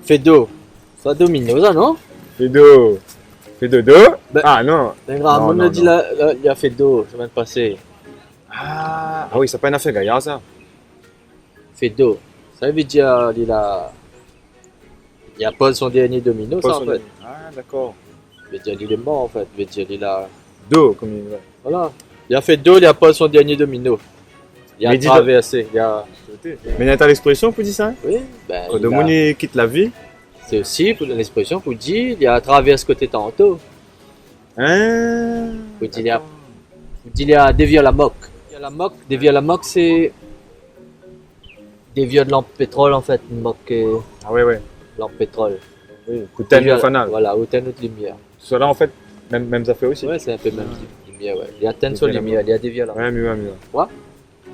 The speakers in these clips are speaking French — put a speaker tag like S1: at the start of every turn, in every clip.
S1: Fedo. Ça domino, ça, non?
S2: Fedo. Fedodo?
S1: Ben-
S2: Ah non.
S1: Ben, grave,
S2: Non,
S1: on
S2: non,
S1: a dit
S2: non.
S1: là, il y a Fedo, semaine passée.
S2: Ah oui, c'est pas une affaire gaillard ça.
S1: Fedo. Ça veut dire, il a pas son dernier domino,
S2: Pas
S1: ça, en
S2: son
S1: fait.
S2: nom. Ah d'accord.
S1: Ça veut dire, il est mort, en fait. Ça veut dire, il a.
S2: Do, comme il ouais.
S1: Voilà. Il a fait deux, il a pas son dernier domino. Il a
S2: Mais dis-
S1: traversé. Il a...
S2: Mais il y a une expression pour dire ça?
S1: Oui, ben,
S2: Quand
S1: il
S2: le
S1: a-
S2: monde il quitte la vie.
S1: c'est aussi pour l'expression pour dire il a traversé côté tantôt.
S2: Hein?
S1: Pour dire il a dévié la moque. Dévié la moque, c'est dévié de lampe pétrole en fait. Une moque
S2: Ah ouais, ouais.
S1: lampe pétrole.
S2: Oui. Coutane
S1: Dévié-
S2: fanal.
S1: Voilà, ou teinte de lumière.
S2: Soit là en fait, même affaire aussi.
S1: Ouais, c'est un peu même lumière. Ouais. Il y a teinte sur
S2: Dévié la
S1: lumière, il y a dévié la
S2: Ouais, mieux, mieux.
S1: Ouais.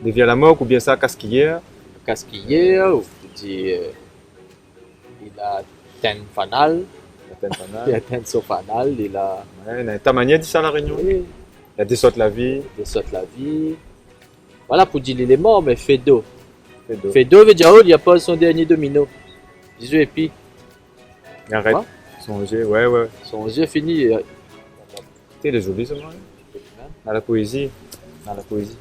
S2: Des via la moque ou bien ça, casquillère.
S1: casquillère, ou pour dire il a teinte fanale,
S2: La tête
S1: il a
S2: fanale.
S1: teinte sur fanale, il a.
S2: Ouais, ta manière dit ça à la réunion.
S1: Oui.
S2: Il y a des sortes la vie.
S1: De saute la vie. Voilà pour dire il est mort, mais Fedo.
S2: Fedo.
S1: Fedo veut dire oh, il n'y a pas son dernier domino. Bisous et puis
S2: Arrête.
S1: Ouais.
S2: Songer, ouais, ouais.
S1: son jeu fini.
S2: Tu sais, il est joli ce moment. Dans la poésie. Dans la poésie.